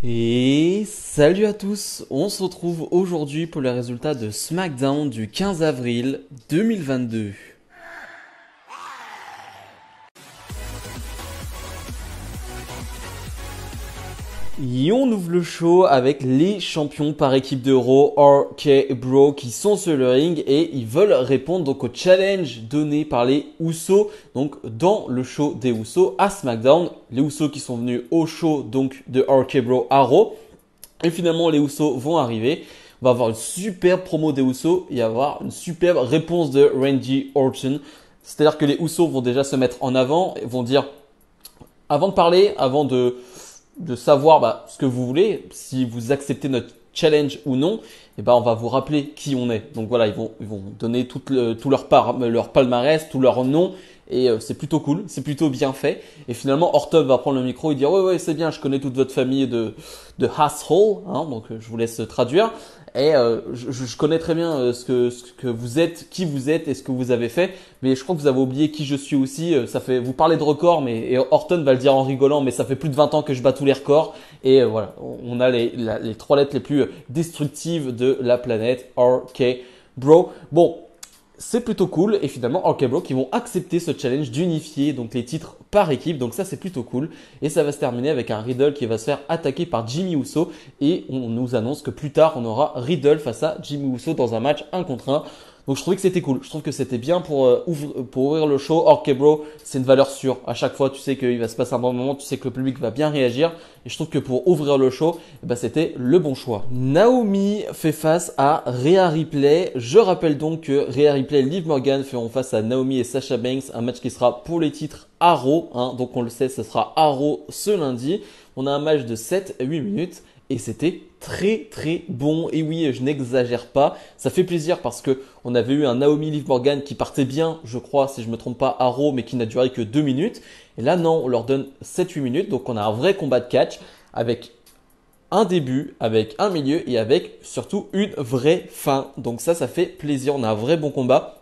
Et salut à tous, on se retrouve aujourd'hui pour les résultats de SmackDown du 15 avril 2022. Et on ouvre le show avec les champions par équipe de Raw, RK Bro, qui sont sur le ring et ils veulent répondre donc au challenge donné par les Usos, donc dans le show des Usos à SmackDown. Les Usos qui sont venus au show donc de RK Bro à Raw. Et finalement, les Usos vont arriver. On va avoir une superbe promo des Usos et avoir une superbe réponse de Randy Orton. C'est-à-dire que les Usos vont déjà se mettre en avant et vont dire, avant de parler, avant de savoir ce que vous voulez, si vous acceptez notre challenge ou non, et on va vous rappeler qui on est. Donc voilà, ils vont donner tout leur palmarès, tout leur nom. Et c'est plutôt cool, c'est plutôt bien fait. Et finalement, Orton va prendre le micro et dire ouais c'est bien, je connais toute votre famille de asshole, hein, donc je vous laisse traduire. Et je connais très bien ce que vous êtes, qui vous êtes et ce que vous avez fait. Mais je crois que vous avez oublié qui je suis aussi. Ça fait, vous parlez de records, mais et Orton va le dire en rigolant, mais ça fait plus de 20 ans que je bats tous les records. Et voilà, on a les trois lettres les plus destructives de la planète, RK Bro. Bon, c'est plutôt cool et finalement RK Bro qui vont accepter ce challenge d'unifier donc les titres par équipe, donc ça c'est plutôt cool et ça va se terminer avec un Riddle qui va se faire attaquer par Jimmy Uso et on nous annonce que plus tard on aura Riddle face à Jimmy Uso dans un match 1 contre 1. Donc je trouvais que c'était cool, je trouve que c'était bien pour ouvrir le show. RK Bro c'est une valeur sûre, à chaque fois tu sais qu'il va se passer un bon moment, tu sais que le public va bien réagir et je trouve que pour ouvrir le show c'était le bon choix. Naomi fait face à Rhea Ripley. Je rappelle donc que Rhea Ripley et Liv Morgan feront face à Naomi et Sasha Banks, un match qui sera pour les titres à Raw, hein. Donc on le sait, ce sera à Raw ce lundi. On a un match de 7 à 8 minutes et c'était très bon. Et oui, je n'exagère pas, ça fait plaisir parce que on avait eu un Naomi Liv Morgan qui partait bien, je crois, si je me trompe pas, à Raw, mais qui n'a duré que 2 minutes. Et là non, on leur donne 7-8 minutes, donc on a un vrai combat de catch avec un début, avec un milieu et avec surtout une vraie fin. Donc ça fait plaisir, on a un vrai bon combat.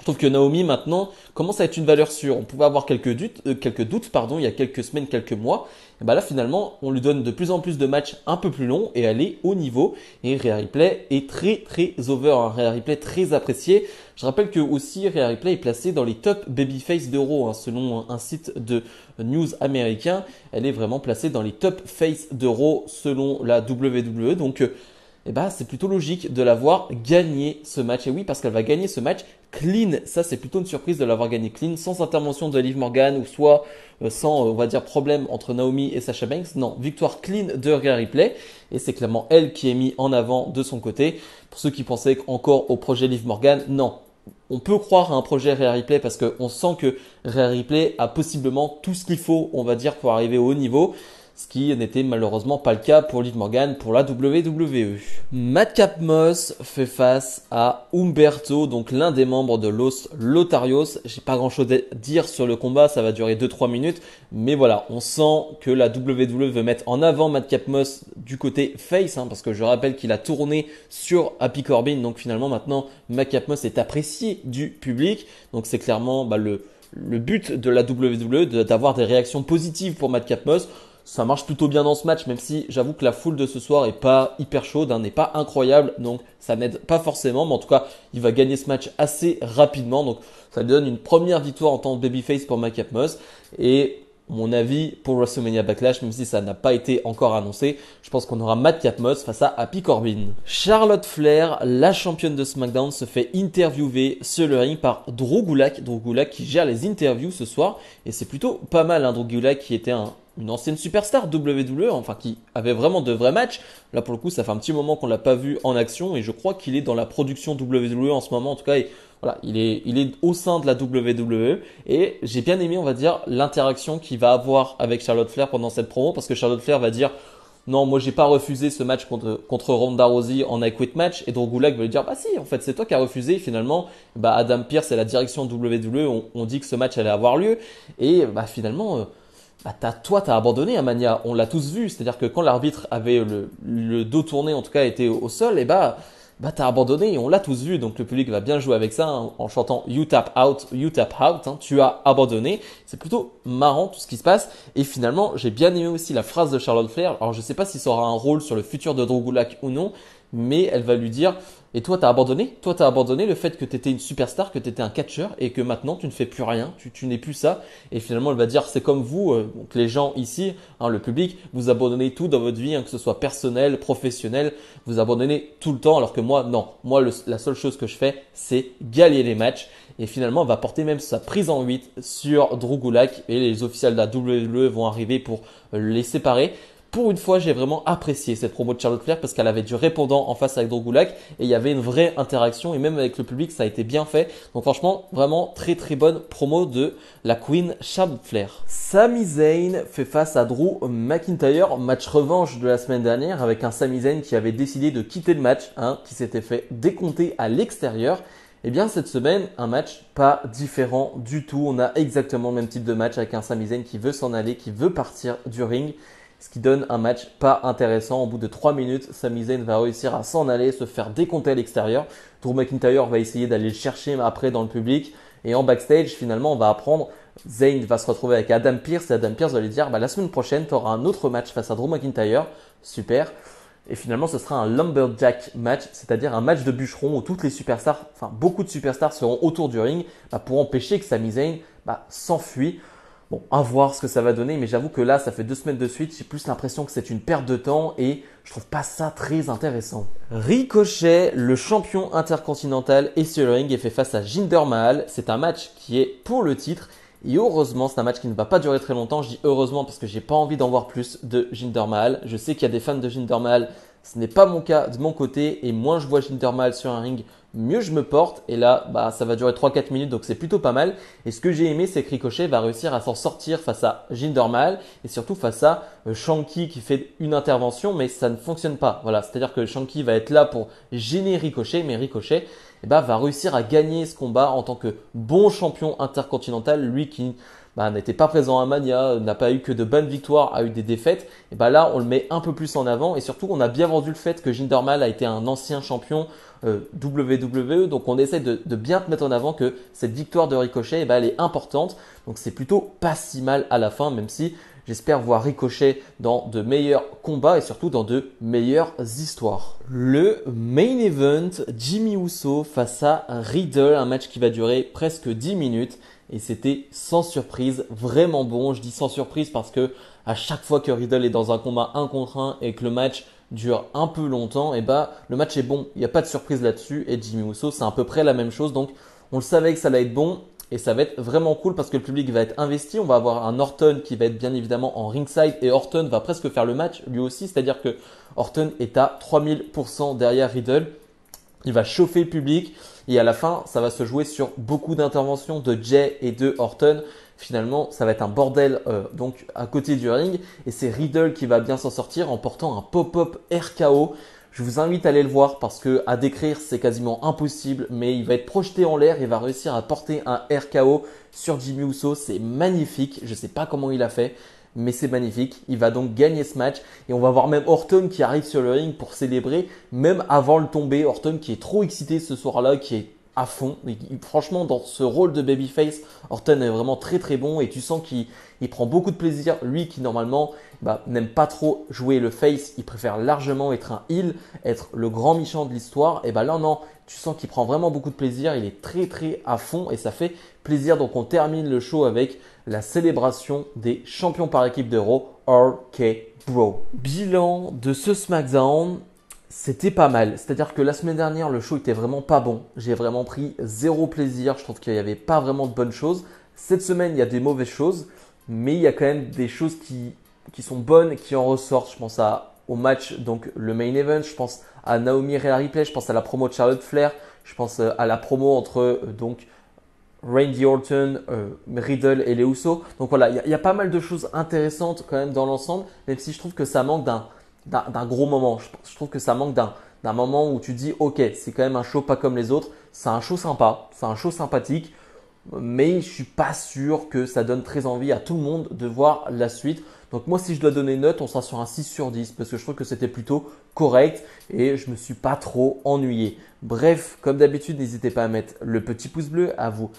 Je trouve que Naomi maintenant commence à être une valeur sûre. On pouvait avoir quelques doutes pardon, il y a quelques semaines, quelques mois. Et là finalement, on lui donne de plus en plus de matchs un peu plus longs et elle est au niveau. Et Rhea Ripley est très over, hein. Rhea Ripley très appréciée. Je rappelle que aussi Rhea Ripley est placée dans les top babyface d'Euro, hein, selon un site de news américain. Elle est vraiment placée dans les top face d'Euro selon la WWE. Donc c'est plutôt logique de l'avoir gagné ce match. Et oui, parce qu'elle va gagner ce match clean. Ça, c'est plutôt une surprise de l'avoir gagné clean, sans intervention de Liv Morgan ou soit sans, on va dire, problème entre Naomi et Sasha Banks. Non, victoire clean de Rhea Ripley. Et c'est clairement elle qui est mise en avant de son côté. Pour ceux qui pensaient encore au projet Liv Morgan, non. On peut croire à un projet Rhea Ripley parce qu'on sent que Rhea Ripley a possiblement tout ce qu'il faut, on va dire, pour arriver au haut niveau. Ce qui n'était malheureusement pas le cas pour Liv Morgan pour la WWE. Madcap Moss fait face à Humberto, donc l'un des membres de Los Lotarios. J'ai pas grand chose à dire sur le combat, ça va durer 2-3 minutes. Mais voilà, on sent que la WWE veut mettre en avant Madcap Moss du côté face, hein, parce que je rappelle qu'il a tourné sur Happy Corbin. Donc finalement maintenant, Madcap Moss est apprécié du public. Donc c'est clairement le but de la WWE d'avoir des réactions positives pour Madcap Moss. Ça marche plutôt bien dans ce match, même si j'avoue que la foule de ce soir est pas hyper chaude, hein, n'est pas incroyable, donc ça n'aide pas forcément. Mais en tout cas, il va gagner ce match assez rapidement, donc ça lui donne une première victoire en tant que babyface pour Madcap Moss. Et mon avis pour WrestleMania Backlash, même si ça n'a pas été encore annoncé, je pense qu'on aura Madcap Moss face à Happy Corbin. Charlotte Flair, la championne de SmackDown, se fait interviewer sur le ring par Drew Gulak. Drew Gulak qui gère les interviews ce soir, et c'est plutôt pas mal, hein, Drew Gulak qui était une ancienne superstar WWE, enfin qui avait vraiment de vrais matchs. Là pour le coup, ça fait un petit moment qu'on l'a pas vu en action et je crois qu'il est dans la production WWE en ce moment. En tout cas, voilà, il est au sein de la WWE et j'ai bien aimé, on va dire, l'interaction qu'il va avoir avec Charlotte Flair pendant cette promo parce que Charlotte Flair va dire non, moi j'ai pas refusé ce match contre Ronda Rousey en I Quit match et Drew Gulak va lui dire bah si, en fait c'est toi qui as refusé. Finalement, Adam Pearce et la direction de WWE ont dit que ce match allait avoir lieu et finalement t'as abandonné, hein, Mania. On l'a tous vu. C'est-à-dire que quand l'arbitre avait le dos tourné, en tout cas, était au sol, bah t'as abandonné et on l'a tous vu. Donc le public va bien jouer avec ça hein, en chantant You tap out, hein, tu as abandonné. C'est plutôt marrant tout ce qui se passe. Et finalement, j'ai bien aimé aussi la phrase de Charlotte Flair. Alors je sais pas si ça aura un rôle sur le futur de Drew Gulak ou non, mais elle va lui dire et toi, t'as abandonné? Toi, t'as abandonné le fait que t'étais une superstar, que t'étais un catcheur et que maintenant tu ne fais plus rien, tu n'es plus ça. Et finalement, elle va dire, c'est comme vous, donc les gens ici, hein, le public, vous abandonnez tout dans votre vie, hein, que ce soit personnel, professionnel, vous abandonnez tout le temps, alors que moi, non. Moi, la seule chose que je fais, c'est gagner les matchs. Et finalement, elle va porter même sa prise en 8 sur Drew Gulak et les officiels de la WWE vont arriver pour les séparer. Pour une fois, j'ai vraiment apprécié cette promo de Charlotte Flair parce qu'elle avait du répondant en face avec Drew Gulak et il y avait une vraie interaction et même avec le public, ça a été bien fait. Donc franchement, vraiment très très bonne promo de la Queen Charlotte Flair. Sami Zayn fait face à Drew McIntyre, match revanche de la semaine dernière avec un Sami Zayn qui avait décidé de quitter le match, hein, qui s'était fait décompter à l'extérieur. Eh bien, cette semaine, un match pas différent du tout. On a exactement le même type de match avec un Sami Zayn qui veut s'en aller, qui veut partir du ring. Ce qui donne un match pas intéressant. Au bout de 3 minutes, Sami Zayn va réussir à s'en aller, se faire décompter à l'extérieur. Drew McIntyre va essayer d'aller le chercher après dans le public. Et en backstage, finalement, on va apprendre, Zayn va se retrouver avec Adam Pearce. Et Adam Pearce va lui dire, la semaine prochaine, tu auras un autre match face à Drew McIntyre. Super. Et finalement, ce sera un lumberjack match, c'est-à-dire un match de bûcheron où toutes les superstars, enfin beaucoup de superstars seront autour du ring pour empêcher que Sami Zayn s'enfuit. Bon, à voir ce que ça va donner, mais j'avoue que là, ça fait 2 semaines de suite, j'ai plus l'impression que c'est une perte de temps et je trouve pas ça très intéressant. Ricochet, le champion intercontinental, est sur le ring et fait face à Jinder Mahal. C'est un match qui est pour le titre et heureusement, c'est un match qui ne va pas durer très longtemps. Je dis heureusement parce que j'ai pas envie d'en voir plus de Jinder Mahal. Je sais qu'il y a des fans de Jinder Mahal, ce n'est pas mon cas de mon côté et moins je vois Jinder Mahal sur un ring, mieux je me porte. Et là, ça va durer 3-4 minutes, donc c'est plutôt pas mal. Et ce que j'ai aimé, c'est que Ricochet va réussir à s'en sortir face à Jinder Mahal et surtout face à Shanky qui fait une intervention, mais ça ne fonctionne pas. Voilà, c'est-à-dire que Shanky va être là pour gêner Ricochet, mais Ricochet va réussir à gagner ce combat en tant que bon champion intercontinental, lui qui n'était pas présent à Mania, n'a pas eu que de bonnes victoires, a eu des défaites. Et là, on le met un peu plus en avant et surtout, on a bien vendu le fait que Jinder Mahal a été un ancien champion WWE. Donc, on essaie de bien te mettre en avant que cette victoire de Ricochet, elle est importante. Donc, c'est plutôt pas si mal à la fin, même si j'espère voir Ricochet dans de meilleurs combats et surtout dans de meilleures histoires. Le main event, Jimmy Uso face à Riddle, un match qui va durer presque 10 minutes. Et c'était sans surprise, vraiment bon. Je dis sans surprise parce que à chaque fois que Riddle est dans un combat 1 contre 1 et que le match dure un peu longtemps, le match est bon. Il n'y a pas de surprise là-dessus. Et Jimmy Uso, c'est à peu près la même chose. Donc, on le savait que ça allait être bon. Et ça va être vraiment cool parce que le public va être investi. On va avoir un Orton qui va être bien évidemment en ringside. Et Orton va presque faire le match lui aussi. C'est-à-dire que Orton est à 3000% derrière Riddle. Il va chauffer le public et à la fin, ça va se jouer sur beaucoup d'interventions de Jay et de Orton. Finalement, ça va être un bordel donc à côté du ring et c'est Riddle qui va bien s'en sortir en portant un pop-up RKO. Je vous invite à aller le voir parce que à décrire, c'est quasiment impossible, mais il va être projeté en l'air et va réussir à porter un RKO sur Jimmy Uso. C'est magnifique. Je ne sais pas comment il a fait, mais c'est magnifique. Il va donc gagner ce match et on va voir même Orton qui arrive sur le ring pour célébrer, même avant le tomber. Orton qui est trop excité ce soir-là, qui est à fond. Franchement, dans ce rôle de babyface, Orton est vraiment très très bon et tu sens qu'il prend beaucoup de plaisir. Lui qui normalement n'aime pas trop jouer le face, il préfère largement être un heel, être le grand méchant de l'histoire. Et là non, tu sens qu'il prend vraiment beaucoup de plaisir. Il est très très à fond et ça fait plaisir. Donc on termine le show avec la célébration des champions par équipe de Raw, RK Bro. Bilan de ce SmackDown. C'était pas mal. C'est-à-dire que la semaine dernière, le show était vraiment pas bon. J'ai vraiment pris zéro plaisir. Je trouve qu'il n'y avait pas vraiment de bonnes choses. Cette semaine, il y a des mauvaises choses, mais il y a quand même des choses qui sont bonnes et qui en ressortent. Je pense au match, donc le main event. Je pense à Naomi Rhea Ripley. Je pense à la promo de Charlotte Flair. Je pense à la promo entre Randy Orton, Riddle et les Usos. Donc voilà, il y a pas mal de choses intéressantes quand même dans l'ensemble, même si je trouve que ça manque d'un gros moment. Je trouve que ça manque d'un moment où tu dis ok, c'est quand même un show pas comme les autres, c'est un show sympa, c'est un show sympathique, mais je suis pas sûr que ça donne très envie à tout le monde de voir la suite. Donc moi, si je dois donner une note, on sera sur un 6 sur 10 parce que je trouve que c'était plutôt correct et je me suis pas trop ennuyé. Bref, comme d'habitude, n'hésitez pas à mettre le petit pouce bleu, à vous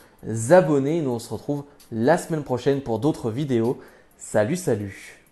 abonner. Nous, on se retrouve la semaine prochaine pour d'autres vidéos. Salut, salut!